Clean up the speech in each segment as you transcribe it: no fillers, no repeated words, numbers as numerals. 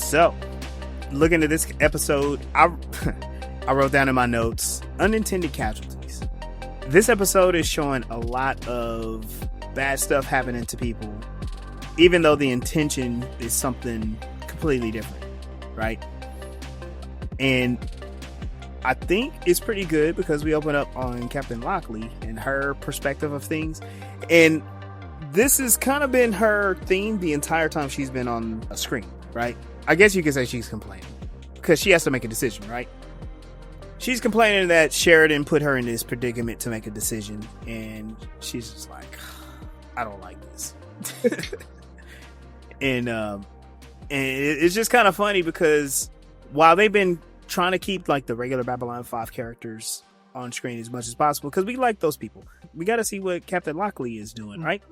So, looking at this episode, I wrote down in my notes, Unintended Casualties. This episode is showing a lot of bad stuff happening to people, even though the intention is something completely different, right? And I think it's pretty good because we open up on Captain Lockley and her perspective of things. And this has kind of been her theme the entire time she's been on a screen, right? I guess you could say she's complaining because she has to make a decision, right? She's complaining that Sheridan put her in this predicament to make a decision, and she's just like, I don't like this. and it's just kind of funny because while they've been trying to keep like the regular Babylon 5 characters on screen as much as possible, because we like those people, we got to see what Captain Lockley is doing, right?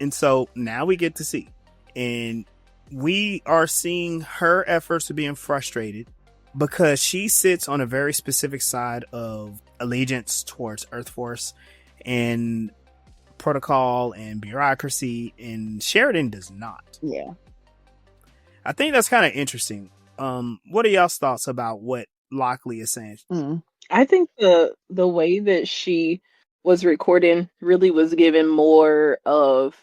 And so now we get to see, and we are seeing her efforts to being frustrated because she sits on a very specific side of allegiance towards Earth Force and protocol and bureaucracy, and Sheridan does not. Yeah. I think that's kind of interesting. What are y'all's thoughts about what Lockley is saying? I think the way that she was recording really was given more of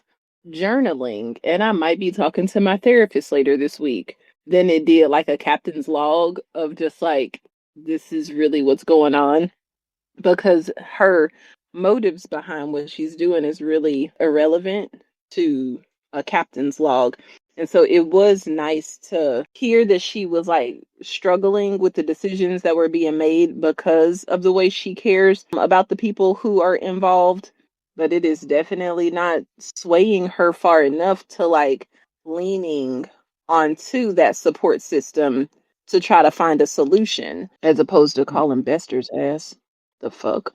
journaling, and I might be talking to my therapist later this week, than it did like a captain's log of just like, this is really what's going on, because her motives behind what she's doing is really irrelevant to a captain's log. And so it was nice to hear that she was like struggling with the decisions that were being made because of the way she cares about the people who are involved. But it is definitely not swaying her far enough to like leaning onto that support system to try to find a solution, as opposed to calling Bester's ass. The fuck?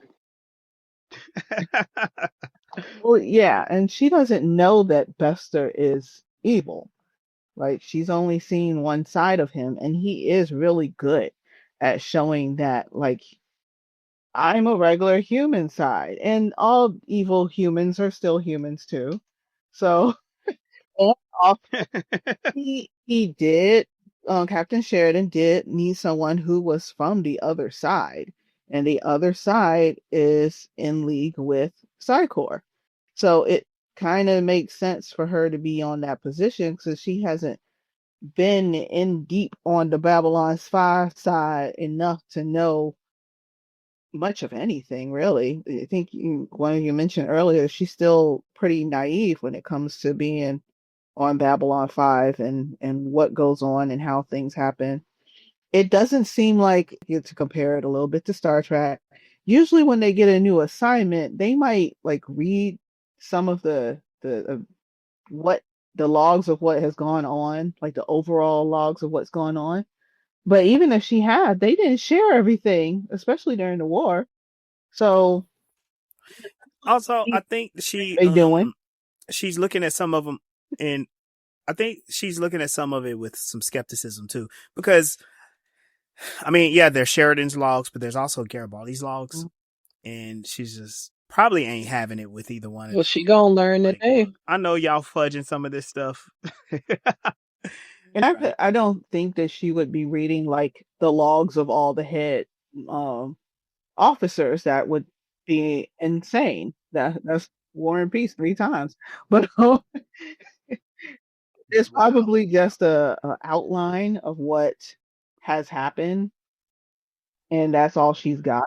Well, yeah, and she doesn't know that Bester is evil. Like, she's only seen one side of him, and he is really good at showing that, like, I'm a regular human side, and all evil humans are still humans too. So, he did. Captain Sheridan did need someone who was from the other side, and the other side is in league with Psycor. So it kind of makes sense for her to be on that position because she hasn't been in deep on the Babylon's 5 side enough to know much of anything, really. I think one of you mentioned earlier, she's still pretty naive when it comes to being on Babylon 5 and what goes on and how things happen. It doesn't seem like, to compare it a little bit to Star Trek, usually when they get a new assignment, they might like read some of the what the logs of what has gone on, like the overall logs of what's going on. But even if she had, they didn't share everything, especially during the war. So also, I think she's looking at some of them, and I think she's looking at some of it with some skepticism too, because I mean, yeah, there's Sheridan's logs, but there's also Garibaldi's logs, and she's just probably ain't having it with either one. Well, she gonna learn today. I know y'all fudging some of this stuff. And I don't think that she would be reading like the logs of all the head officers. That would be insane. That's War and Peace 3 times. But it's probably just a outline of what has happened, and that's all she's got.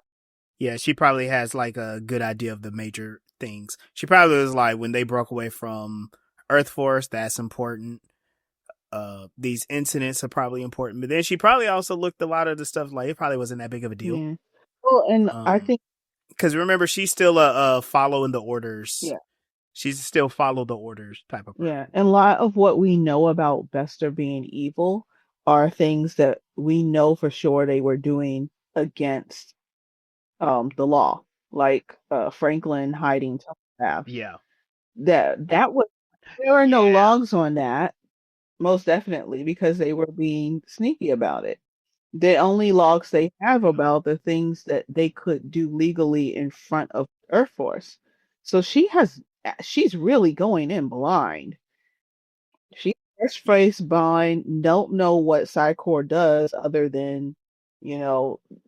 Yeah, she probably has like a good idea of the major things. She probably was like, when they broke away from Earth Force, that's important. These incidents are probably important, but then she probably also looked a lot of the stuff like it probably wasn't that big of a deal. Yeah. Well, and I think because remember, she's still following the orders. Yeah, she's still follow the orders type of person. Yeah, and a lot of what we know about Bester being evil are things that we know for sure they were doing against the law, like Franklin hiding telepaths. Yeah, that was, there were no logs on that, most definitely, because they were being sneaky about it. The only logs they have about the things that they could do legally in front of Earth Force. So she's really going in blind. She's Fresh face blind, don't know what Psycor does other than,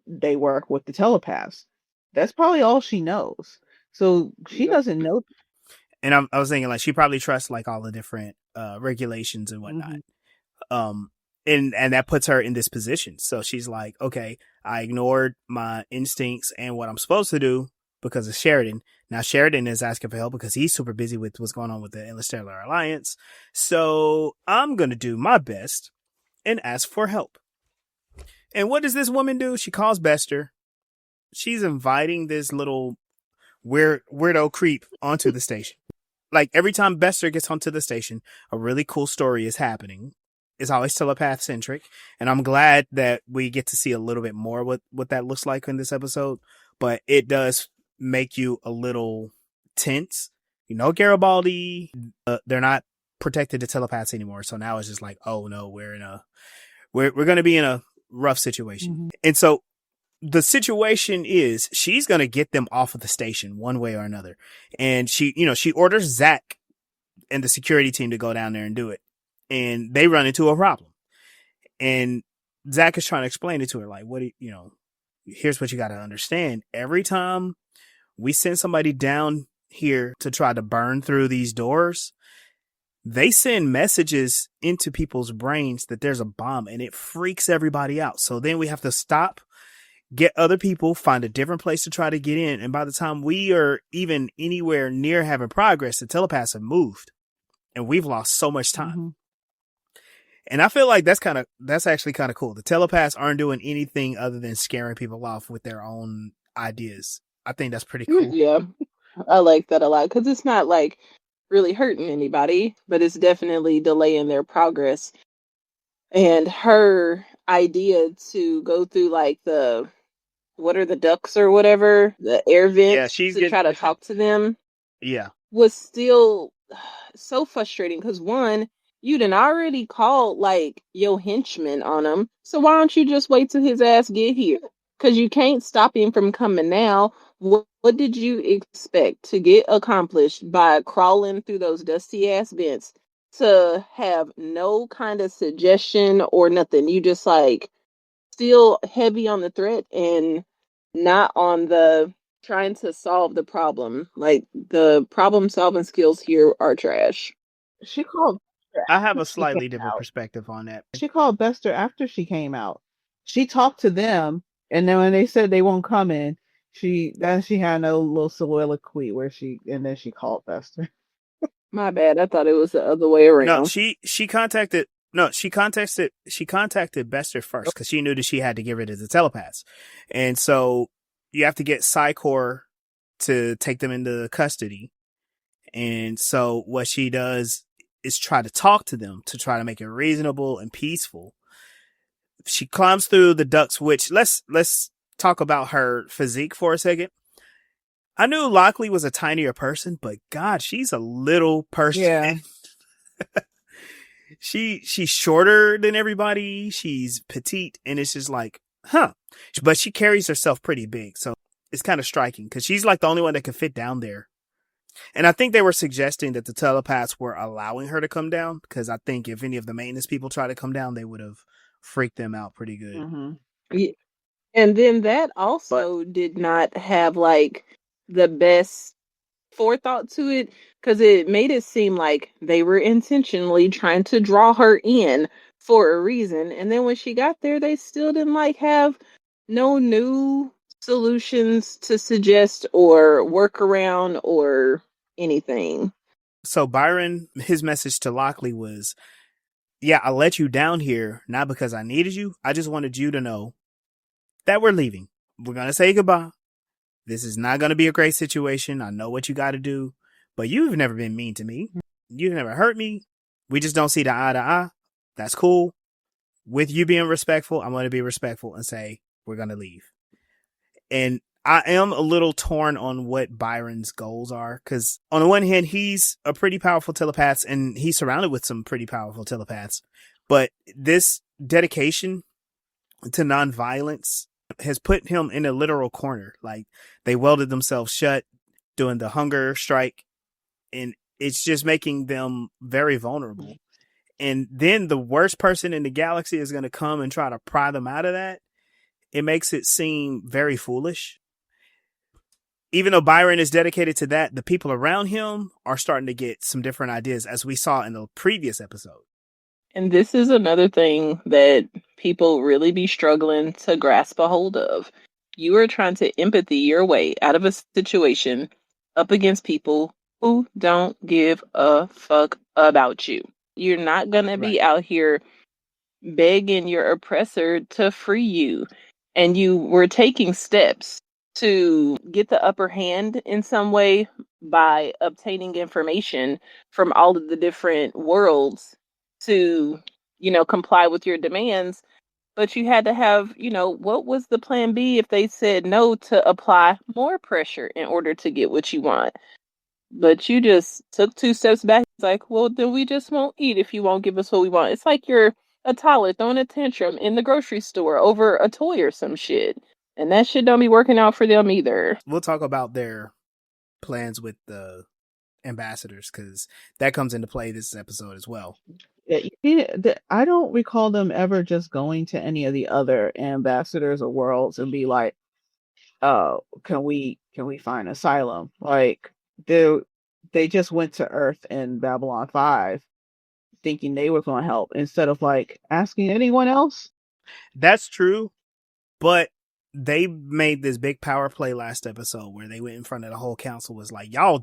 they work with the telepaths. That's probably all she knows. So she doesn't know. And I was thinking like she probably trusts like all the different regulations and whatnot. Um, and that puts her in this position. So she's like, okay, I ignored my instincts and what I'm supposed to do because of Sheridan. Now Sheridan is asking for help because he's super busy with what's going on with the Interstellar Alliance. So I'm gonna do my best and ask for help. And what does this woman do? She calls Bester. She's inviting this little weirdo creep onto the station. Like every time Bester gets onto the station, a really cool story is happening. It's always telepath centric, and I'm glad that we get to see a little bit more what that looks like in this episode. But it does make you a little tense. Garibaldi, they're not protected to telepaths anymore, so now it's just like, oh no, we're going to be in a rough situation. And so the situation is she's going to get them off of the station one way or another. And she orders Zach and the security team to go down there and do it. And they run into a problem. And Zach is trying to explain it to her. Like, here's what you got to understand. Every time we send somebody down here to try to burn through these doors, they send messages into people's brains that there's a bomb, and it freaks everybody out. So then we have to stop, get other people, find a different place to try to get in. And by the time we are even anywhere near having progress, the telepaths have moved and we've lost so much time. And I feel like that's actually kind of cool. The telepaths aren't doing anything other than scaring people off with their own ideas. I think that's pretty cool. Yeah, I like that a lot because it's not like really hurting anybody, but it's definitely delaying their progress. And her idea to go through like what are the ducts or whatever, the air vents, to try to talk to them. Yeah. Was still so frustrating because one, you done already called like your henchman on him. So why don't you just wait till his ass get here? Because you can't stop him from coming now. What did you expect to get accomplished by crawling through those dusty ass vents to have no kind of suggestion or nothing? You just like still heavy on the threat and not on the trying to solve the problem. Like the problem solving skills here are trash. She called. I have a slightly different perspective on that. She called Bester after she came out. She talked to them, and then when they said they won't come in, she had a little soliloquy where she called Bester. My bad. I thought it was the other way around. No, she contacted Bester first because she knew that she had to get rid of the telepaths. And so you have to get Psycor to take them into custody. And so what she does is try to talk to them to try to make it reasonable and peaceful. She climbs through the ducts, which let's talk about her physique for a second. I knew Lockley was a tinier person, but God, she's a little person. Yeah. She's shorter than everybody. She's petite, and it's just like, huh. But she carries herself pretty big, so it's kind of striking because she's like the only one that can fit down there. And I think they were suggesting that the telepaths were allowing her to come down because I think if any of the maintenance people tried to come down, they would have freaked them out pretty good. Yeah. And then that also did not have like the best forethought to it because it made it seem like they were intentionally trying to draw her in for a reason. And then when she got there, they still didn't like have no new solutions to suggest or work around or anything. So Byron, his message to Lockley was, yeah, I let you down here, not because I needed you. I just wanted you to know that we're leaving. We're going to say goodbye. This is not going to be a great situation. I know what you got to do, but you've never been mean to me. You've never hurt me. We just don't see the eye to eye. That's cool. With you being respectful, I'm going to be respectful and say, we're going to leave. And I am a little torn on what Byron's goals are. Because on the one hand, he's a pretty powerful telepath and he's surrounded with some pretty powerful telepaths. But this dedication to nonviolence has put him in a literal corner. Like they welded themselves shut doing the hunger strike, and it's just making them very vulnerable. and then the worst person in the galaxy is going to come and try to pry them out of that. It makes it seem very foolish. Even though Byron is dedicated to that, the people around him are starting to get some different ideas, as we saw in the previous episode. And this is another thing that people really be struggling to grasp a hold of. You are trying to empathy your way out of a situation up against people who don't give a fuck about you. You're not going to be out here begging your oppressor to free you. And you were taking steps to get the upper hand in some way by obtaining information from all of the different worlds to, comply with your demands. But you had to have, what was the plan B if they said no, to apply more pressure in order to get what you want? But you just took 2 steps back. It's like, well, then we just won't eat if you won't give us what we want. It's like you're a toddler throwing a tantrum in the grocery store over a toy or some shit. And that shit don't be working out for them either. We'll talk about their plans with the ambassadors, because that comes into play this episode as well. I don't recall them ever just going to any of the other ambassadors or worlds and be like, "Oh, can we find asylum?" Like they just went to Earth in Babylon 5 thinking they were going to help instead of like asking anyone else. That's true, but they made this big power play last episode where they went in front of the whole council, was like, y'all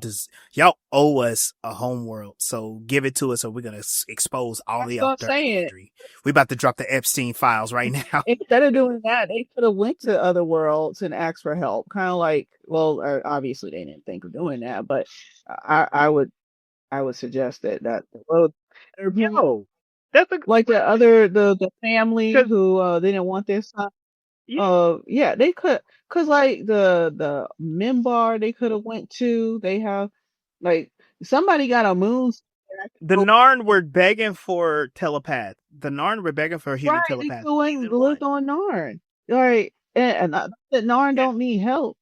owe us a home world, so give it to us or we're gonna expose all the country. We about to drop the Epstein files right now. Instead of doing that, they could have went to other worlds and asked for help. Kind of like, well, obviously they didn't think of doing that, but I would suggest that well, that's like the family who they didn't want their son. Yeah, they could, cause like the Minbar they could have went to. They have like somebody got a moon. The Narn were begging for telepath. The Narn were begging for a human telepath. Right, they look on Narn. Right, and that Narn don't need help.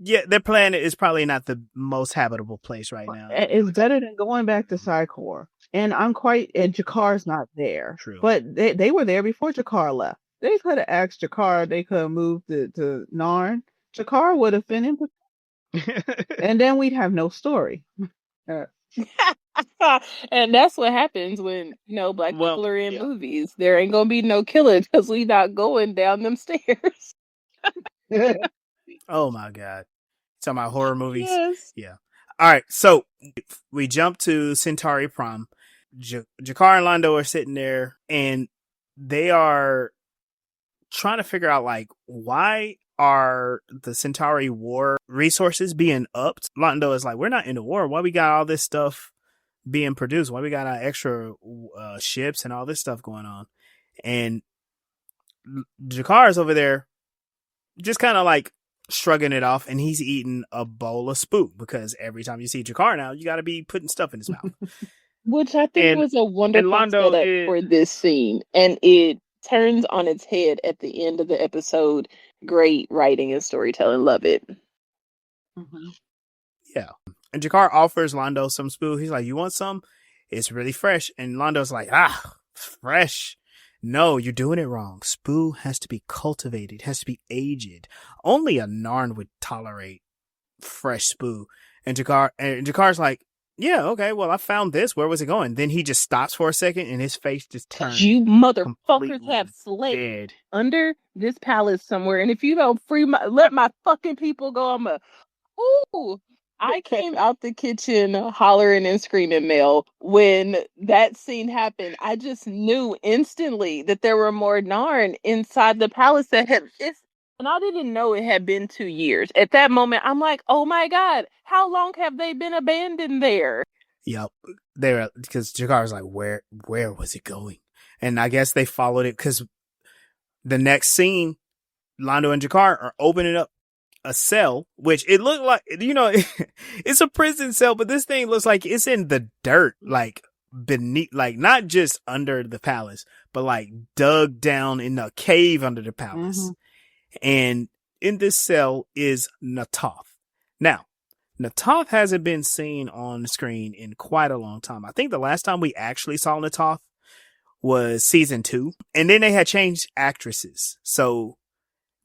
Yeah, their planet is probably not the most habitable place right now. It's better than going back to Psychor. And and Jakar's not there. True. But they were there before Jakar left. They could have asked Jakar, they could have moved to Narn. Jakar would have been in. And then we'd have no story. And that's what happens when, black people are in movies. There ain't going to be no killer because we not going down them stairs. Oh my God. Talking about horror movies? Yes. Yeah. All right. So we jump to Centauri Prime. Jakar and Londo are sitting there and they are trying to figure out, like, why are the Centauri war resources being upped? Londo is like, we're not in the war. Why we got all this stuff being produced? Why we got our extra ships and all this stuff going on? And Jakar is over there just kind of like shrugging it off, and he's eating a bowl of spook, because every time you see Jakar now, you got to be putting stuff in his mouth. Which I think was a wonderful setup for this scene. And it turns on its head at the end of the episode. Great writing and storytelling. Love it. Mm-hmm. Yeah. And Jakar offers Londo some spook. He's like, you want some? It's really fresh. And Londo's like, fresh. No, you're doing it wrong. Spoo has to be cultivated, has to be aged. Only a Narn would tolerate fresh spoo. And Jakar's like, yeah, okay, well, I found this. Where was it going? Then he just stops for a second and his face just turns. You motherfuckers have slept under this palace somewhere. And if you don't let my fucking people go, I came out the kitchen hollering and screaming, Mel. When that scene happened, I just knew instantly that there were more Narn inside the palace and I didn't know it had been 2 years. At that moment, I'm like, oh my God, how long have they been abandoned there? Yep. Because Jakar was like, where was it going? And I guess they followed it, because the next scene, Londo and Jakar are opening up a cell, which it looked like, it's a prison cell, but this thing looks like it's in the dirt, like beneath, like not just under the palace, but like dug down in a cave under the palace. Mm-hmm. And in this cell is Na'Toth. Now, Natoth hasn't been seen on the screen in quite a long time. I think the last time we actually saw Natoth was season 2, and then they had changed actresses. So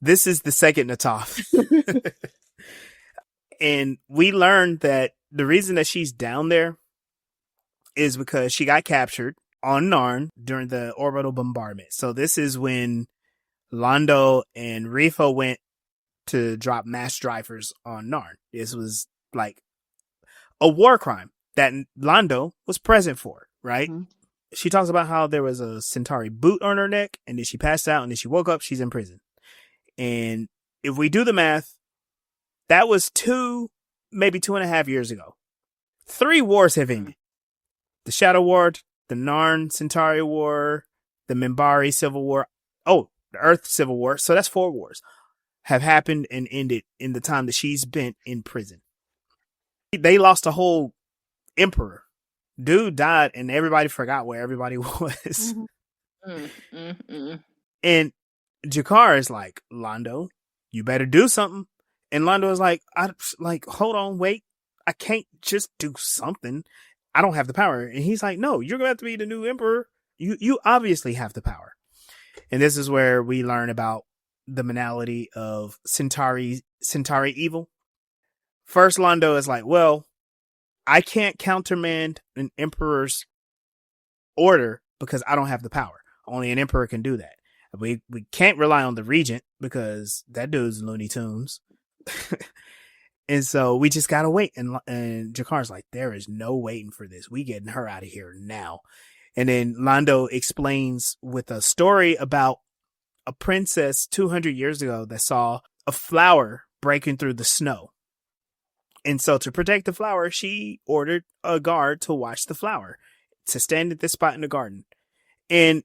this is the second Natoth. And we learned that the reason that she's down there is because she got captured on Narn during the orbital bombardment. So this is when Londo and Rifo went to drop mass drivers on Narn. This was like a war crime that Londo was present for, right? Mm-hmm. She talks about how there was a Centauri boot on her neck, and then she passed out, and then she woke up, she's in prison. And if we do the math, that was maybe 2.5 years ago. 3 wars have ended. The Shadow War, the Narn Centauri War, the Minbari Civil War. Oh, the Earth Civil War. So that's 4 wars have happened and ended in the time that she's been in prison. They lost a whole emperor. Dude died and everybody forgot where everybody was. And Jakar is like, Londo, you better do something. And Londo is like, hold on, wait. I can't just do something. I don't have the power. And he's like, no, you're going to have to be the new emperor. You obviously have the power. And this is where we learn about the banality of Centauri evil. First, Londo is like, well, I can't countermand an emperor's order because I don't have the power. Only an emperor can do that. We can't rely on the regent because that dude's Looney Tunes. And so we just gotta wait. And Jakar's like, there is no waiting for this. We getting her out of here now. And then Londo explains with a story about a princess 200 years ago that saw a flower breaking through the snow. And so to protect the flower, she ordered a guard to watch the flower, to stand at this spot in the garden. And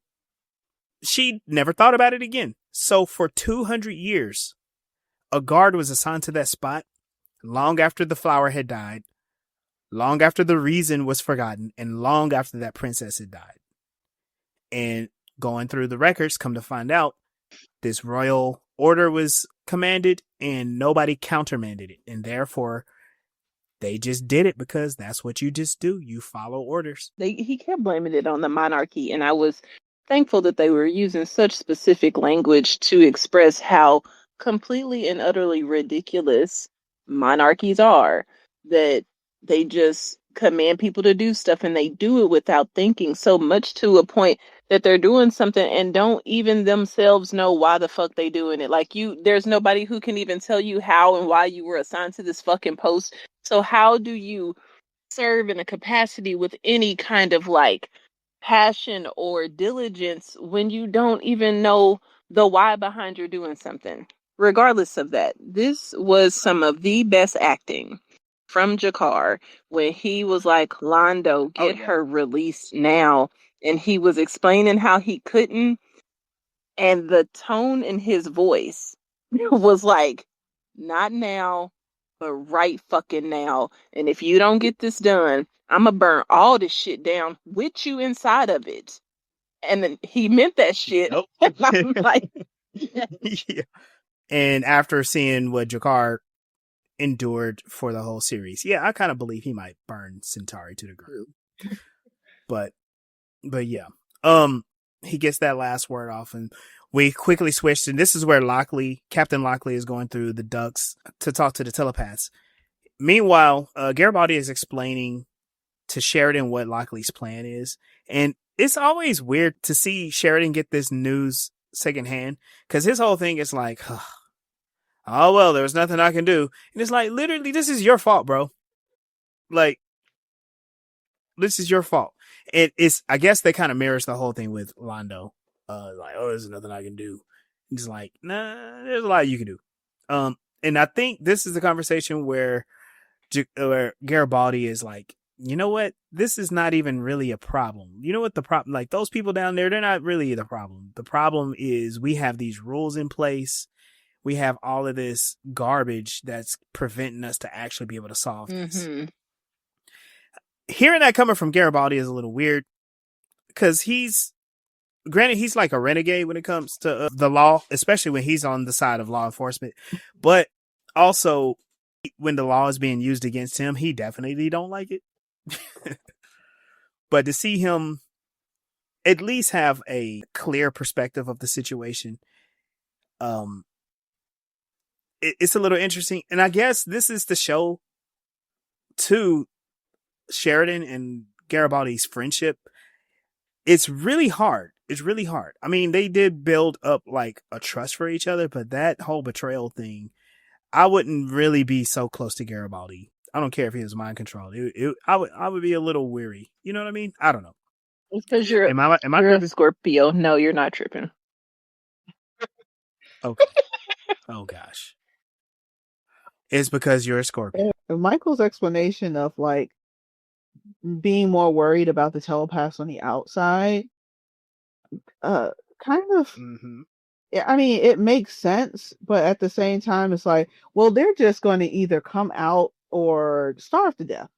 she never thought about it again. So for 200 years, a guard was assigned to that spot long after the flower had died, long after the reason was forgotten, and long after that princess had died. And going through the records, come to find out, this royal order was commanded and nobody countermanded it. And therefore, they just did it because that's what you just do. You follow orders. He kept blaming it on the monarchy, and I was thankful that they were using such specific language to express how completely and utterly ridiculous monarchies are, that they just command people to do stuff and they do it without thinking, so much to a point that they're doing something and don't even themselves know why the fuck they doing it. Like, there's nobody who can even tell you how and why you were assigned to this fucking post. So how do you serve in a capacity with any kind of like passion or diligence when you don't even know the why behind your doing something? Regardless of that, this was some of the best acting from Jakar when he was like, Londo, get her released now. And he was explaining how he couldn't. And the tone in his voice was like, not now, but right fucking now. And if you don't get this done, I'm going to burn all this shit down with you inside of it. And then he meant that shit. Nope. And I'm like, yeah. And after seeing what Jakar endured for the whole series, yeah, I kind of believe he might burn Centauri to the ground. But yeah, he gets that last word off, and we quickly switched. And this is where Captain Lockley is going through the ducts to talk to the telepaths. Meanwhile, Garibaldi is explaining to Sheridan what Lockley's plan is, and it's always weird to see Sheridan get this news secondhand, because his whole thing is like, oh well, there was nothing I can do. And it's like, literally, this is your fault, bro. Like, this is your fault. I guess they kind of mirrors the whole thing with Londo. Like, oh, there's nothing I can do. It's like, nah, there's a lot you can do. And I think this is the conversation where Garibaldi is like, you know what? This is not even really a problem. You know what the problem, like those people down there, they're not really the problem. The problem is we have these rules in place. We have all of this garbage that's preventing us to actually be able to solve this. Mm-hmm. Hearing that coming from Garibaldi is a little weird, because he's like a renegade when it comes to the law, especially when he's on the side of law enforcement. But also, when the law is being used against him, he definitely don't like it. But to see him at least have a clear perspective of the situation, it's a little interesting. And I guess this is the show to Sheridan and Garibaldi's friendship. It's really hard. It's really hard. I mean, they did build up like a trust for each other, but that whole betrayal thing, I wouldn't really be so close to Garibaldi. I don't care if he was mind controlled. I would be a little weary. You know what I mean? I don't know. It's because you're Am I a Scorpio. No, you're not tripping. Okay. Oh gosh. It's because you're a Scorpio. Michael's explanation of like being more worried about the telepaths on the outside, kind of. Mm-hmm. Yeah, I mean, it makes sense, but at the same time, it's like, well, they're just going to either come out or starve to death,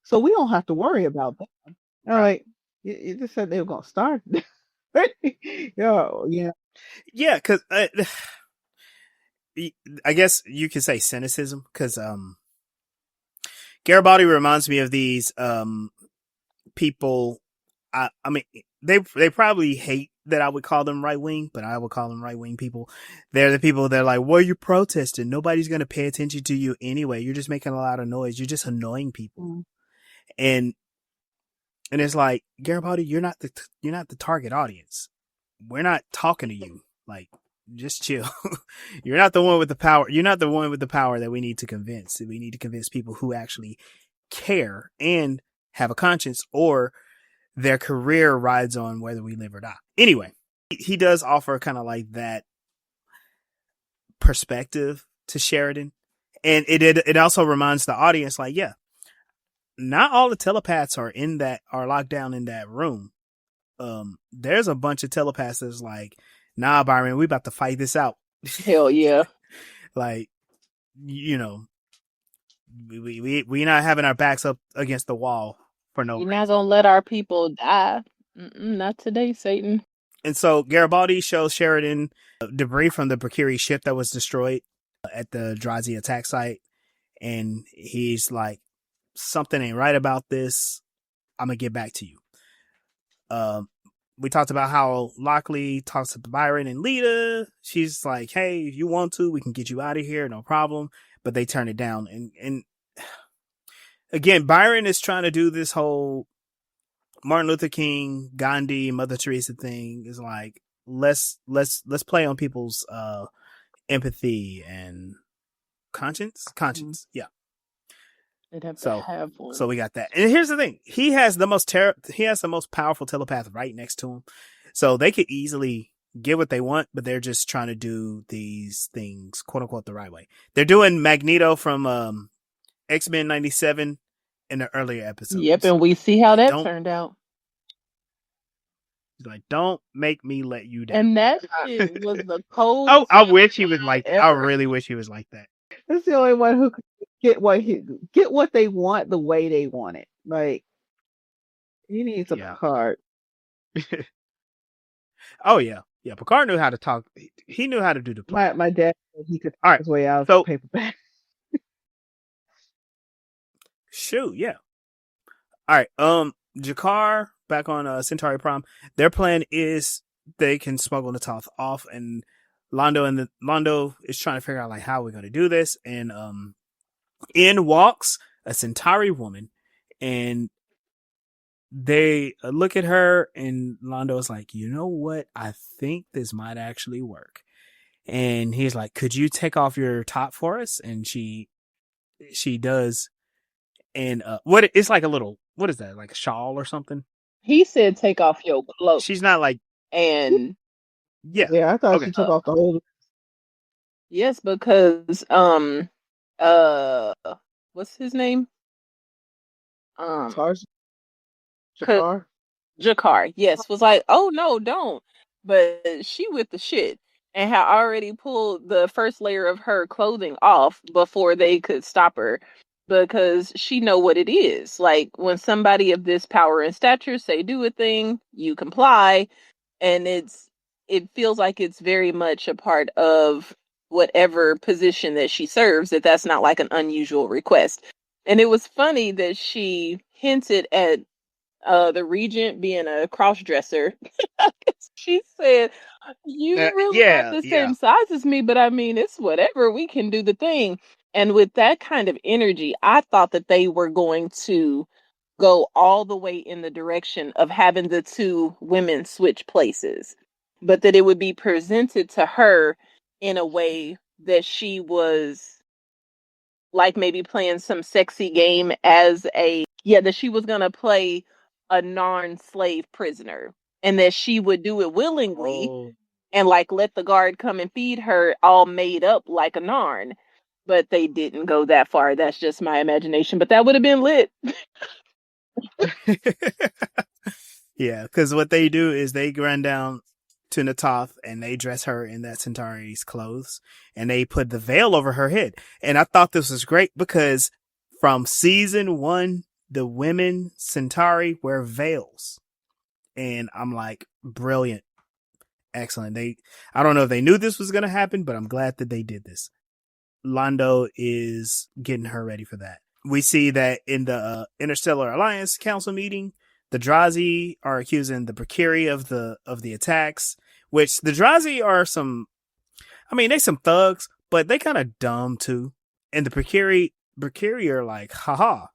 so we don't have to worry about them. Right. Like, you just said they were going to starve to death. Yeah. Because I guess you could say cynicism, because Garibaldi reminds me of these people. I mean, they probably hate that I would call them right wing, but I would call them right wing people. They're the people that are like, "Well, you're protesting. Nobody's going to pay attention to you anyway. You're just making a lot of noise. You're just annoying people." And it's like, Garibaldi, you're not the target audience. We're not talking to you. Like, just chill. You're not the one with the power. You're not the one with the power that we need to convince. We need to convince people who actually care and have a conscience, or their career rides on whether we live or die. Anyway, he does offer kind of like that perspective to Sheridan. And it also reminds the audience, like, yeah, not all the telepaths are locked down in that room. There's a bunch of telepaths that's like, nah, Byron, we about to fight this out. Hell yeah. Like, you know, we not having our backs up against the wall for no reason. You're not gonna let our people die. Not today, Satan. And so Garibaldi shows Sheridan debris from the Precari ship that was destroyed at the Drazi attack site. And he's like, something ain't right about this. I'm going to get back to you. We talked about how Lockley talks to Byron and Lita. She's like, hey, if you want to, we can get you out of here. No problem. But they turn it down. And again, Byron is trying to do this whole Martin Luther King, Gandhi, Mother Teresa thing. Is like, let's play on people's empathy and conscience. Yeah. They'd have to have one. So we got that. And here's the thing: he has the most powerful telepath right next to him. So they could easily get what they want, but they're just trying to do these things, quote unquote, the right way. They're doing Magneto from X-Men '97 in the earlier episodes. Yep, and we see how that turned out. Like, don't make me let you down. And that shit was the cold. Oh, I wish he was like that. I really wish he was like that. That's the only one who could get what they want the way they want it. Like, he needs a Picard. Oh yeah. Picard knew how to talk. He knew how to do the play. My dad said he could talk his way out of the paperback. Shoot, yeah. All right. Jakar back on Centauri Prime. Their plan is they can smuggle the Toth off, and Londo is trying to figure out like how we're going to do this. And in walks a Centauri woman, and they look at her, and Londo's like, you know what? I think this might actually work. And he's like, could you take off your top for us? And she does. And it's like a little, what is that? Like a shawl or something? He said, take off your clothes. She's not like, and yeah, I thought she took off the whole. Yes, because what's his name? Jakar, yes, was like, oh no, don't. But she with the shit and had already pulled the first layer of her clothing off before they could stop her, because she know what it is. Like, when somebody of this power and stature say do a thing, you comply, and it feels like it's very much a part of whatever position that she serves, that's not like an unusual request. And it was funny that she hinted at the regent being a cross-dresser. She said, you really aren't Yeah, the yeah. same size as me, but I mean, it's whatever. We can do the thing. And with that kind of energy, I thought that they were going to go all the way in the direction of having the two women switch places, but that it would be presented to her in a way that she was like maybe playing some sexy game as that she was going to play a non-slave prisoner, and that she would do it willingly Oh. and like let the guard come and feed her all made up like a narn. But they didn't go that far. That's just my imagination, but that would have been lit. Yeah, because what they do is they run down to Natoth and they dress her in that Centauri's clothes and they put the veil over her head. And I thought this was great because from season 1, the women Centauri wear veils. And I'm like, brilliant. Excellent. I don't know if they knew this was going to happen, but I'm glad that they did this. Londo is getting her ready for that. We see that in the Interstellar Alliance Council meeting, the Drazi are accusing the Precari of the attacks, which the Drazi are they some thugs, but they kind of dumb too. And the Precari are like, haha,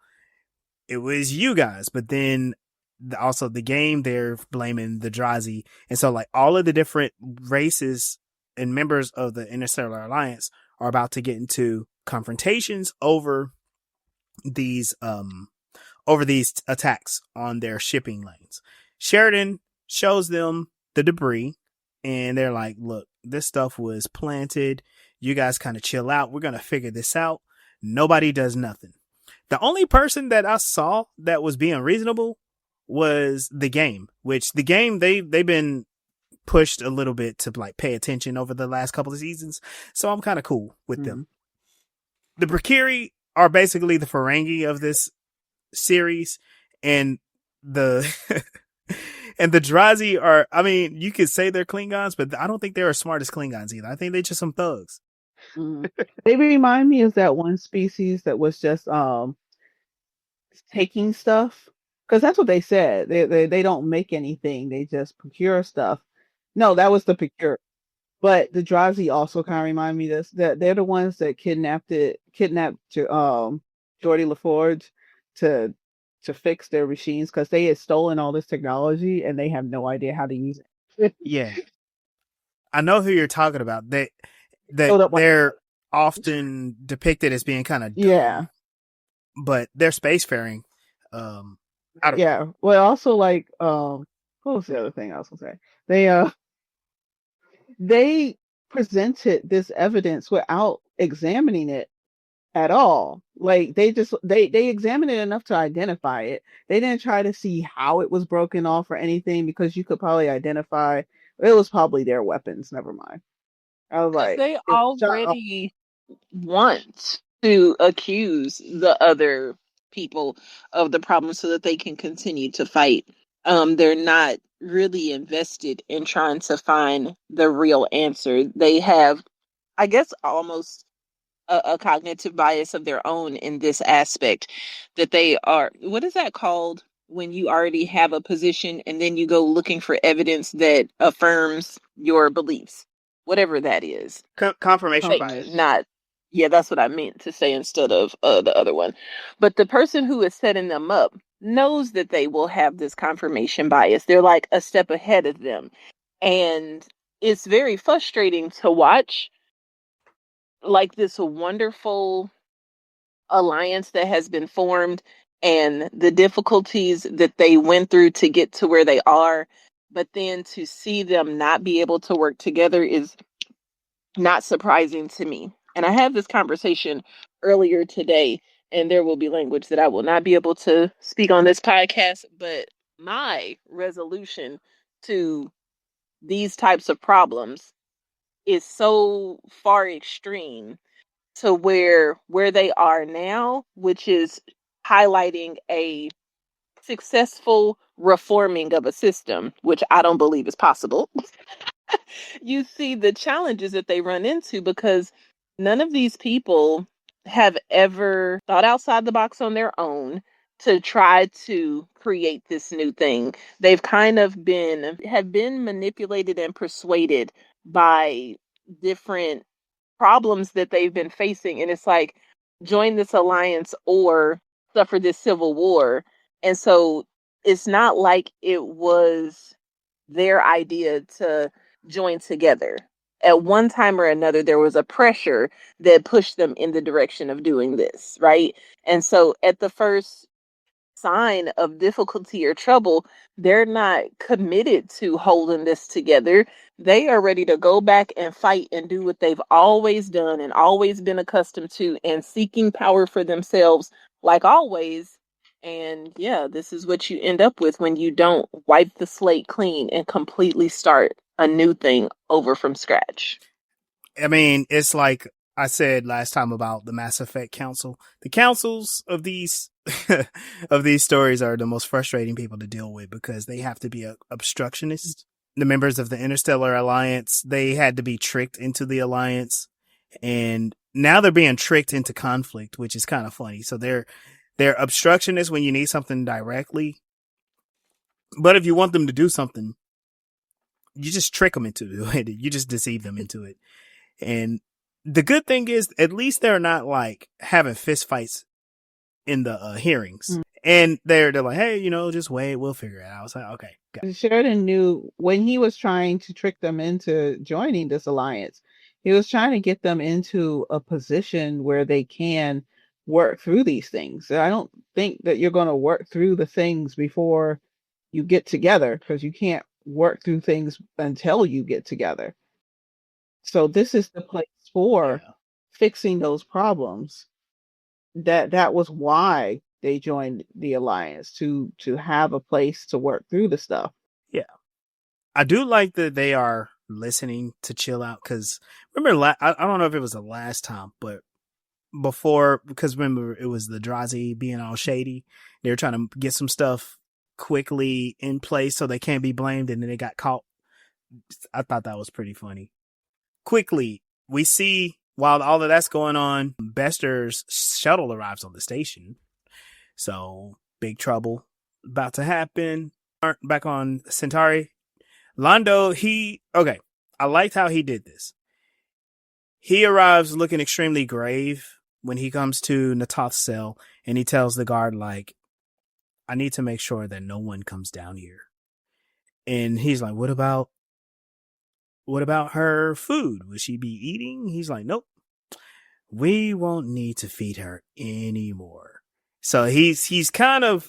it was you guys. But then also the game, they're blaming the Drazi. And so like all of the different races and members of the Interstellar Alliance are about to get into confrontations over these attacks on their shipping lanes. Sheridan shows them the debris and they're like, look, this stuff was planted. You guys kind of chill out. We're going to figure this out. Nobody does nothing. The only person that I saw that was being reasonable was the game, which the game, they've been pushed a little bit to like pay attention over the last couple of seasons. So I'm kind of cool with them. The Precari are basically the Ferengi of this series, and the and the Drazi are, you could say they're Klingons, but I don't think they're as smart as Klingons either. I think they're just some thugs. They remind me of that one species that was just taking stuff, because that's what they said. They don't make anything, they just procure stuff. No, that was the procure. But the Drazi also kind of remind me this, that they're the ones that kidnapped Geordie LaForge to fix their machines, because they had stolen all this technology and they have no idea how to use it. Yeah, I know who you're talking about. They're often depicted as being kind of dumb, yeah, but they're spacefaring. Yeah. Well, also like what was the other thing I was gonna say? They presented this evidence without examining it at all. Like they just they examined it enough to identify it. They didn't try to see how it was broken off or anything, because you could probably identify it was probably their weapons. Never mind. I was like, they already want to accuse the other people of the problem so that they can continue to fight. They're not really invested in trying to find the real answer. They have, I guess, almost a cognitive bias of their own in this aspect, that they are, what is that called when you already have a position and then you go looking for evidence that affirms your beliefs, whatever that is. Confirmation bias. Not, yeah, that's what I meant to say instead of the other one. But the person who is setting them up knows that they will have this confirmation bias. They're like a step ahead of them. And it's very frustrating to watch like this wonderful alliance that has been formed and the difficulties that they went through to get to where they are. But then to see them not be able to work together is not surprising to me. And I had this conversation earlier today, and there will be language that I will not be able to speak on this podcast, but my resolution to these types of problems is so far extreme to where they are now, which is highlighting a successful reforming of a system, which I don't believe is possible. you see the challenges that they run into because none of these people have ever thought outside the box on their own to try to create this new thing. They've kind of been manipulated and persuaded by different problems that they've been facing, and it's like join this alliance or suffer this civil war. And so it's not like it was their idea to join together. At one time or another, there was a pressure that pushed them in the direction of doing this, right? And so at the first sign of difficulty or trouble, they're not committed to holding this together. They are ready to go back and fight and do what they've always done and always been accustomed to, and seeking power for themselves, like always. And yeah, this is what you end up with when you don't wipe the slate clean and completely start a new thing over from scratch. I mean, it's like I said last time about the Mass Effect Council. The councils of these of these stories are the most frustrating people to deal with because they have to be obstructionists. The members of the Interstellar Alliance, they had to be tricked into the alliance, and now they're being tricked into conflict, which is kind of funny. So they're obstructionists when you need something directly, but if you want them to do something, you just trick them into it. You just deceive them into it. And the good thing is, at least they're not like having fist fights in the hearings. Mm. And they're like, hey, just wait, we'll figure it out. I was like, okay. Sheridan knew when he was trying to trick them into joining this alliance, he was trying to get them into a position where they can work through these things. I don't think that you're going to work through the things before you get together, because you can't work through things until you get together. So this is the place for fixing those problems. That was why they joined the alliance, to have a place to work through the stuff. Yeah. I do like that they are listening to chill out, because remember, I don't know if it was the last time, but before, because remember it was the Drazi being all shady. They were trying to get some stuff quickly in place so they can't be blamed, and then they got caught. I thought that was pretty funny. Quickly, we see while all of that's going on, Bester's shuttle arrives on the station. So big trouble about to happen. Back on Centauri, Londo, I liked how he did this. He arrives looking extremely grave when he comes to Natoth's cell, and he tells the guard, like, I need to make sure that no one comes down here. And he's like, what about her food? Will she be eating? He's like, nope. We won't need to feed her anymore. So he's trying to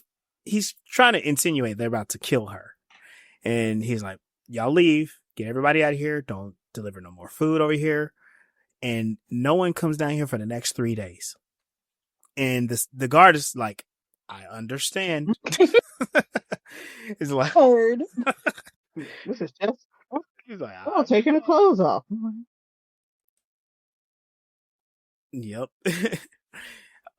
insinuate they're about to kill her. And he's like, y'all leave, get everybody out of here. Don't deliver no more food over here. And no one comes down here for the next 3 days. And the guard is like, I understand. It's like, Heard. This is just, he's like, taking the clothes off. Yep.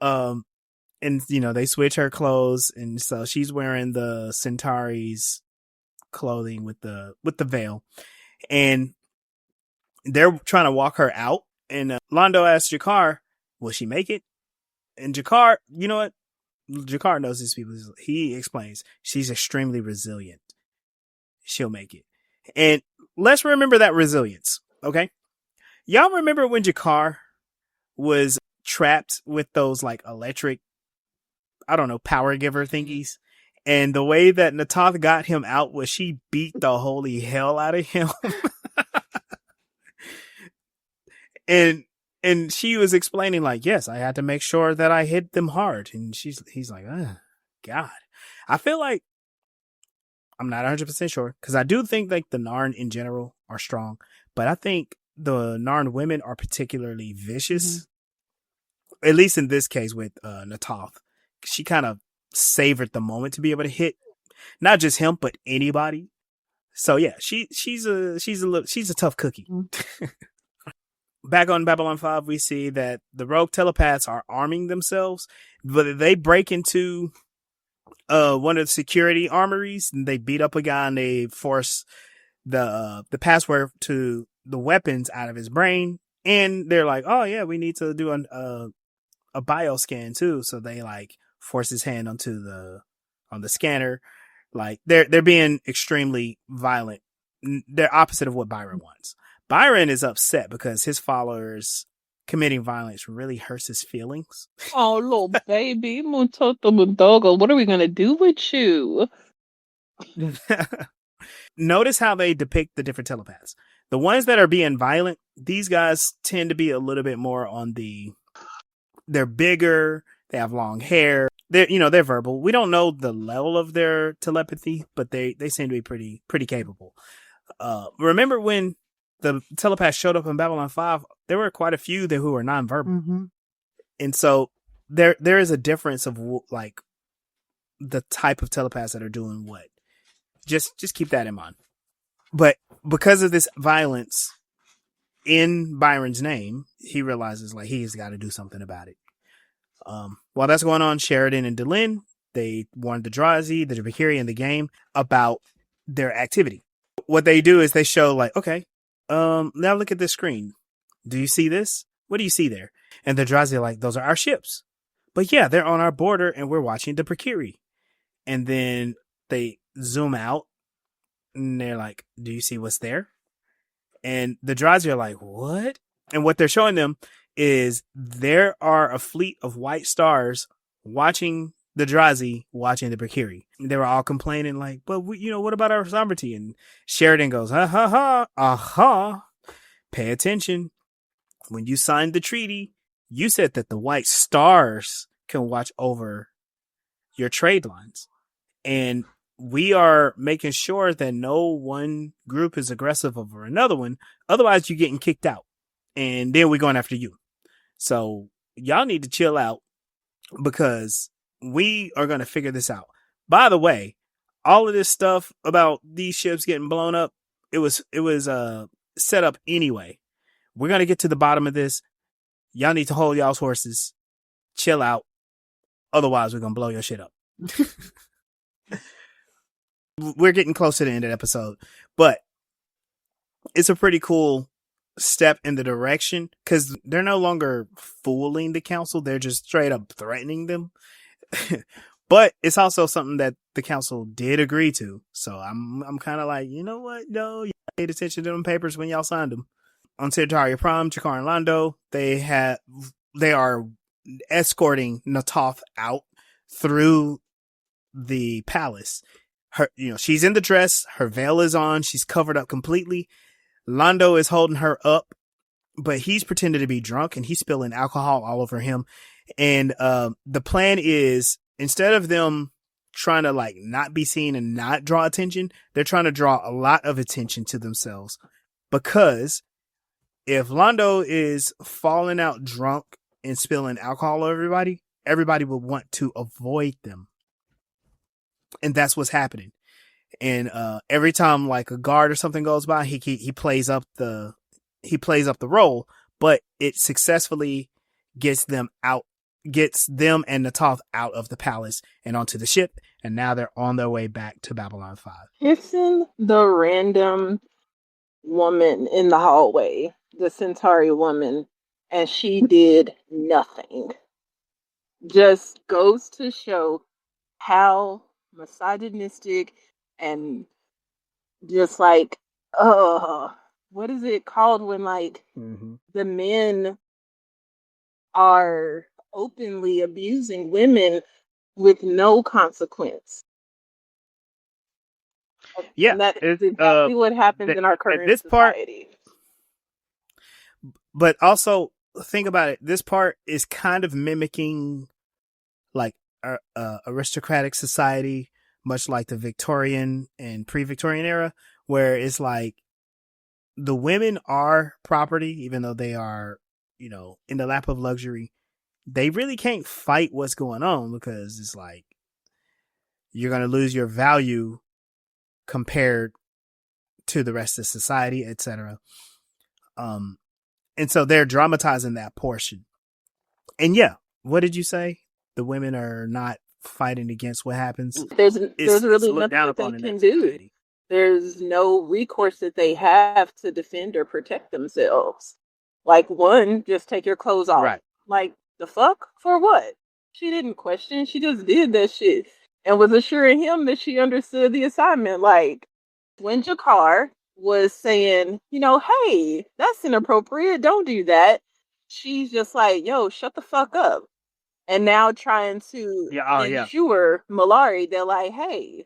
And they switch her clothes, and so she's wearing the Centauri's clothing with the veil, and they're trying to walk her out. And Londo asks Jakar, will she make it? And Jakar, you know what? Jakar knows these people. He explains she's extremely resilient. She'll make it. And let's remember that resilience, okay? Y'all remember when Jakar was trapped with those like electric, I don't know, power giver thingies? And the way that Natoth got him out was she beat the holy hell out of him. And she was explaining, like, yes, I had to make sure that I hit them hard. And he's like, oh, God. I feel like, I'm not 100% sure, because I do think like the Narn in general are strong, but I think the Narn women are particularly vicious. Mm-hmm. At least in this case with Natoth. She kind of savored the moment to be able to hit not just him, but anybody. So yeah, she's a tough cookie. Mm-hmm. Back on Babylon 5, we see that the rogue telepaths are arming themselves, but they break into one of the security armories, and they beat up a guy, and they force the password to the weapons out of his brain, and they're like, oh yeah, we need to do a bioscan too. So they like force his hand on the scanner. Like they're being extremely violent. They're opposite of what Byron wants. Byron is upset because his followers committing violence really hurts his feelings. Oh, little baby, Mutoto Mudogo, what are we gonna do with you? Notice how they depict the different telepaths. The ones that are being violent, these guys tend to be a little bit more on they're bigger, they have long hair, they're verbal. We don't know the level of their telepathy, but they seem to be pretty capable. Remember when the telepaths showed up in Babylon 5, there were quite a few there who were nonverbal. Mm-hmm. And so there is a difference of like the type of telepaths that are doing what. Just keep that in mind. But because of this violence in Byron's name, he realizes like he's got to do something about it. While that's going on, Sheridan and Delenn, they warned the Drazi, the Bakiri, and the game about their activity. What they do is they show like, okay, now look at this screen. Do you see this? What do you see there? And the Drazi are like, those are our ships. But yeah, they're on our border and we're watching the Bakiri. And then they zoom out and they're like, do you see what's there? And the Drazi are like, what? And what they're showing them is there are a fleet of white stars watching the Drazi, watching the Bakiri. They were all complaining like, but what about our sovereignty? And Sheridan goes, pay attention. When you signed the treaty, you said that the white stars can watch over your trade lines. And we are making sure that no one group is aggressive over another one. Otherwise, you're getting kicked out. And then we're going after you. So y'all need to chill out because we are going to figure this out. By the way, all of this stuff about these ships getting blown up, it was set up anyway. We're going to get to the bottom of this. Y'all need to hold y'all's horses. Chill out. Otherwise, we're going to blow your shit up. We're getting close to the end of the episode, but it's a pretty cool step in the direction because they're no longer fooling the council. They're just straight up threatening them. But it's also something that the council did agree to. So I'm kind of like, you know what? No, you paid attention to them papers when y'all signed them. On Centauri Prime, Jakar and Londo, they are escorting Natoth out through the palace. She's in the dress. Her veil is on. She's covered up completely. Londo is holding her up, but he's pretending to be drunk and he's spilling alcohol all over him. And the plan is, instead of them trying to like not be seen and not draw attention, they're trying to draw a lot of attention to themselves. Because if Londo is falling out drunk and spilling alcohol over everybody will want to avoid them. And that's what's happening. And every time like a guard or something goes by, he plays up the role, but it successfully gets them and Natoth out of the palace and onto the ship, and now they're on their way back to Babylon 5. Kissing the random woman in the hallway, the Centauri woman, and she did nothing. Just goes to show how misogynistic and just like, what is it called when like the men are openly abusing women with no consequence? Yeah, and that is exactly what happens in our current society. But also think about it. This part is kind of mimicking like aristocratic society, much like the Victorian and pre-Victorian era, where it's like the women are property, even though they are, in the lap of luxury. They really can't fight what's going on because it's like you're going to lose your value compared to the rest of society, etc. And so they're dramatizing that portion. And yeah, what did you say? The women are not fighting against what happens. There's really nothing that they can do. there's no recourse that they have to defend or protect themselves. Like, one, just take your clothes off. Right. Like, the fuck? For what? She didn't question. She just did that shit and was assuring him that she understood the assignment. Like, when Jakar was saying, hey, that's inappropriate. Don't do that. She's just like, yo, shut the fuck up. And now trying to ensure Malari that, like, hey,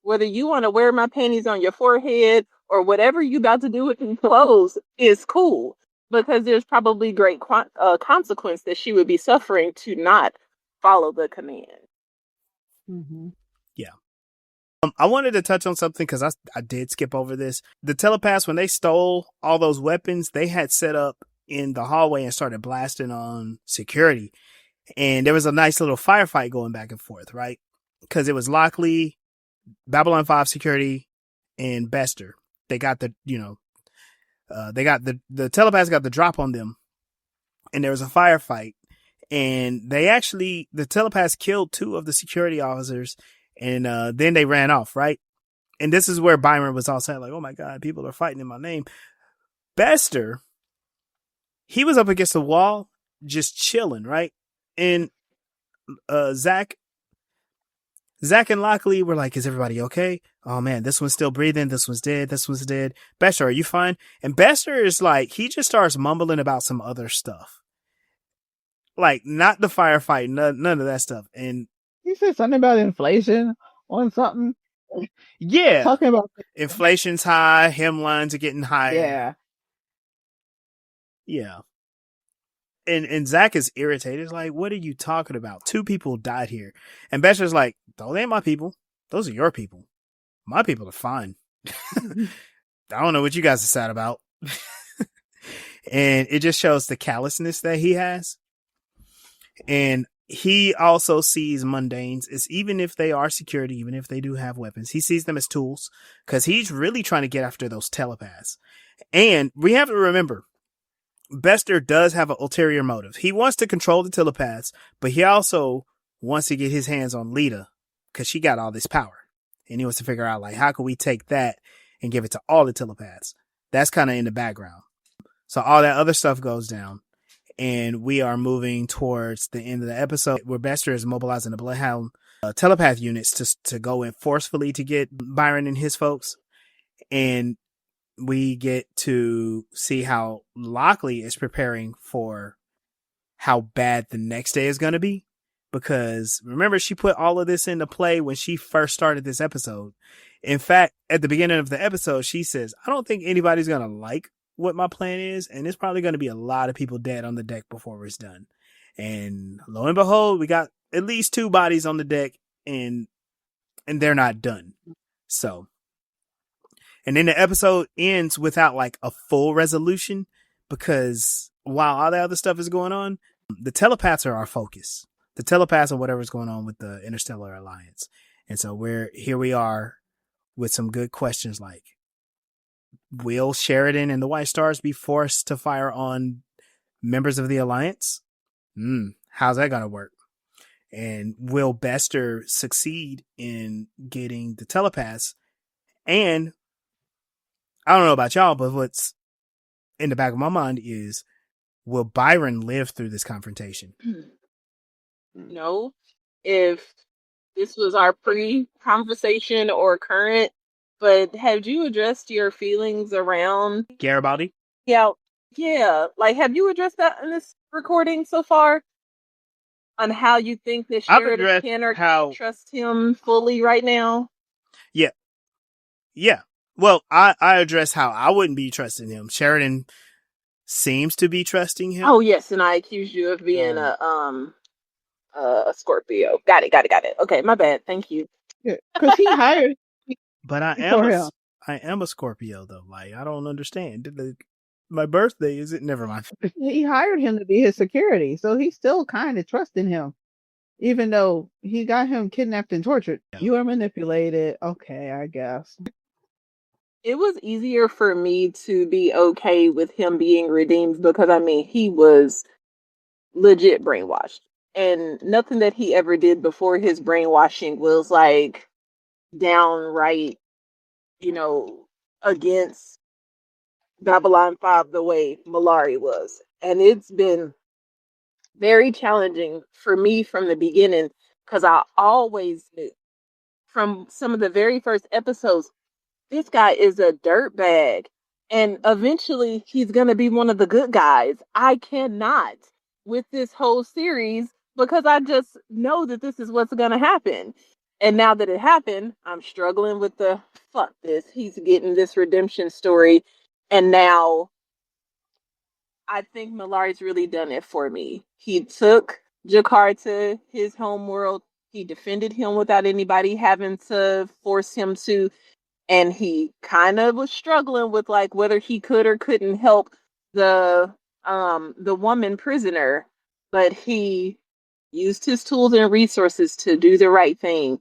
whether you want to wear my panties on your forehead or whatever you about to do with your clothes is cool, because there's probably great consequence that she would be suffering to not follow the command. Mm-hmm. Yeah. I wanted to touch on something because I did skip over this. The telepaths, when they stole all those weapons, they had set up in the hallway and started blasting on security. And there was a nice little firefight going back and forth, right? Because it was Lockley, Babylon 5 security, and Bester. They got the telepaths got the drop on them. And there was a firefight. And the telepaths killed 2 of the security officers. And then they ran off, right? And this is where Byron was all saying, like, oh my God, people are fighting in my name. Bester, he was up against the wall, just chilling, right? And Zach and Lockley were like, is everybody okay? Oh man, this one's still breathing. This one's dead. This one's dead. Bester, are you fine? And Bester is like, he just starts mumbling about some other stuff. Like, not the firefight, none of that stuff. And he said something about inflation on something. Yeah. Talking about inflation's high, hemlines are getting higher. Yeah. Yeah. And Zach is irritated. He's like, what are you talking about? 2 people died here. And Bester's like, those ain't my people. Those are your people. My people are fine. I don't know what you guys are sad about. And it just shows the callousness that he has. And he also sees mundanes as, even if they are security, even if they do have weapons, he sees them as tools because he's really trying to get after those telepaths. And we have to remember, Bester does have an ulterior motive. He wants to control the telepaths, but he also wants to get his hands on Lita because she got all this power. And he wants to figure out, like, how can we take that and give it to all the telepaths? That's kind of in the background. So all that other stuff goes down. And we are moving towards the end of the episode where Bester is mobilizing the Bloodhound telepath units to go in forcefully to get Byron and his folks. And we get to see how Lockley is preparing for how bad the next day is going to be. Because remember, she put all of this into play when she first started this episode. In fact, at the beginning of the episode, she says, I don't think anybody's going to like what my plan is, and it's probably going to be a lot of people dead on the deck before it's done. And lo and behold, we got at least 2 bodies on the deck, and they're not done. So, and then the episode ends without like a full resolution, because while all the other stuff is going on, the telepaths are our focus. The telepaths are whatever's going on with the Interstellar Alliance. And so here we are with some good questions like, will Sheridan and the White Stars be forced to fire on members of the Alliance? How's that going to work? And will Bester succeed in getting the telepaths? And I don't know about y'all, but what's in the back of my mind is, will Byron live through this confrontation? No. If this was our pre-conversation or current, but have you addressed your feelings around Garibaldi? Yeah. Like, have you addressed that in this recording so far? On how you think that Sheridan can or can't trust him fully right now? Yeah. Well, I address how I wouldn't be trusting him. Sheridan seems to be trusting him. Oh yes, and I accused you of being a Scorpio. Got it. Okay, my bad. Thank you. Because he hired. But I am a Scorpio though. Like, I don't understand. My birthday is it? Never mind. He hired him to be his security, so he's still kind of trusting him, even though he got him kidnapped and tortured. Yeah. You are manipulated. Okay, I guess. It was easier for me to be okay with him being redeemed because, I mean, he was legit brainwashed. And nothing that he ever did before his brainwashing was, like, downright against Babylon 5 the way Malari was. And it's been very challenging for me from the beginning because I always knew from some of the very first episodes, this guy is a dirtbag. And eventually he's going to be one of the good guys. I cannot with this whole series because I just know that this is what's going to happen. And now that it happened, I'm struggling with the fuck this. He's getting this redemption story. And now I think Malari's really done it for me. He took Jakar to his home world. He defended him without anybody having to force him to. And he kind of was struggling with like whether he could or couldn't help the woman prisoner, but he used his tools and resources to do the right thing.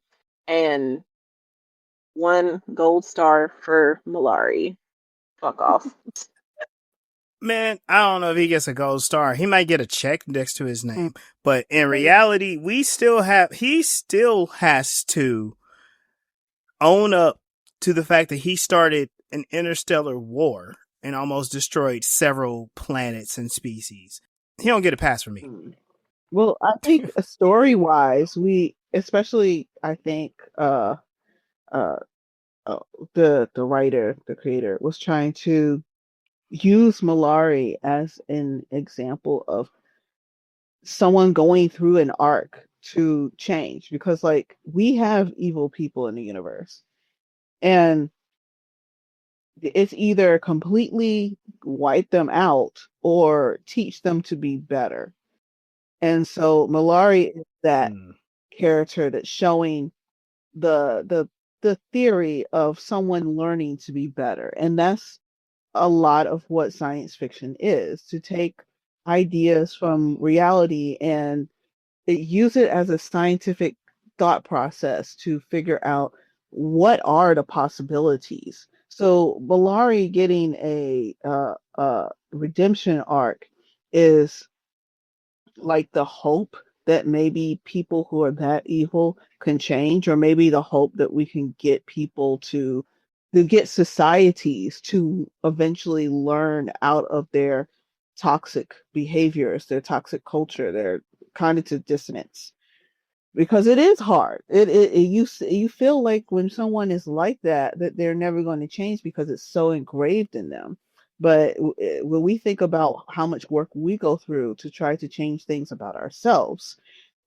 And 1 gold star for Malari. Fuck off. Man, I don't know if he gets a gold star. He might get a check next to his name. But in reality, he still has to own up to the fact that he started an interstellar war and almost destroyed several planets and species. He don't get a pass from me. Well, I think story-wise, especially I think the writer, the creator, was trying to use Malari as an example of someone going through an arc to change, because like we have evil people in the universe, and it's either completely wipe them out or teach them to be better. And so Malari is that character that's showing the theory of someone learning to be better. And that's a lot of what science fiction is, to take ideas from reality and use it as a scientific thought process to figure out what are the possibilities. So Malari getting a redemption arc is like the hope that maybe people who are that evil can change, or maybe the hope that we can get people to get societies to eventually learn out of their toxic behaviors, their toxic culture, their cognitive dissonance. Because it is hard. You feel like when someone is like that they're never going to change because it's so engraved in them. But when we think about how much work we go through to try to change things about ourselves,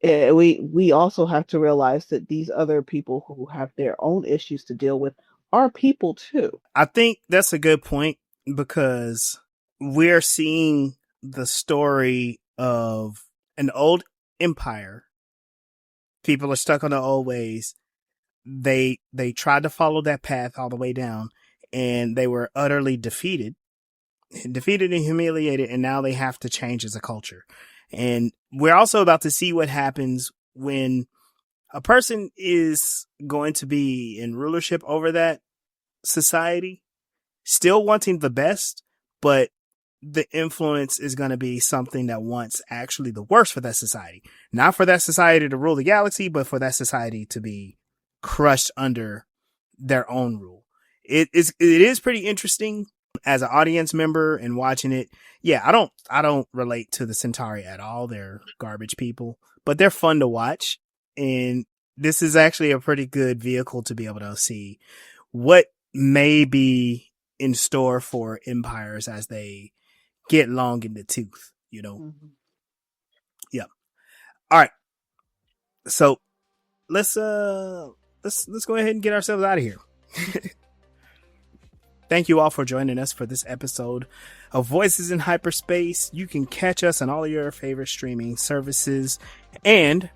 we also have to realize that these other people who have their own issues to deal with are people too. I think that's a good point, because we're seeing the story of an old empire. People are stuck on the old ways. They tried to follow that path all the way down, and they were utterly defeated and humiliated, and now they have to change as a culture. And we're also about to see what happens when a person is going to be in rulership over that society, still wanting the best, but the influence is going to be something that wants actually the worst for that society. Not for that society to rule the galaxy, but for that society to be crushed under their own rule. It is pretty interesting as an audience member and watching it. Yeah, I don't relate to the Centauri at all. They're garbage people, but they're fun to watch. And this is actually a pretty good vehicle to be able to see what may be in store for empires as they get long in the tooth, Mm-hmm. Yeah. All right. So let's go ahead and get ourselves out of here. Thank you all for joining us for this episode of Voices in Hyperspace. You can catch us on all of your favorite streaming services, and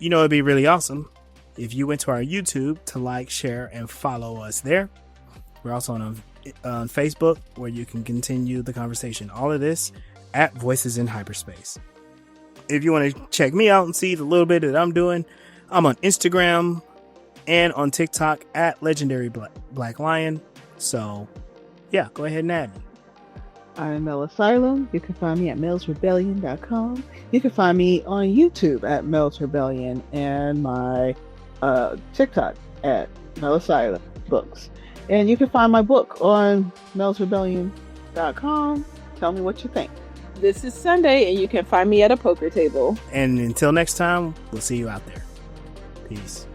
it'd be really awesome if you went to our YouTube to like, share, and follow us there. We're also on Facebook, where you can continue the conversation. All of this at Voices in Hyperspace. If you want to check me out and see the little bit that I'm doing, I'm on Instagram and on TikTok at Legendary Black Lion. So, yeah, go ahead and add me. I'm Mel Asylum. You can find me at melsrebellion.com. You can find me on YouTube at Mel's Rebellion, and my TikTok at Mel Asylum Books. And you can find my book on melsrebellion.com. Tell me what you think. This is Sunday, and you can find me at a poker table. And until next time, we'll see you out there. Peace.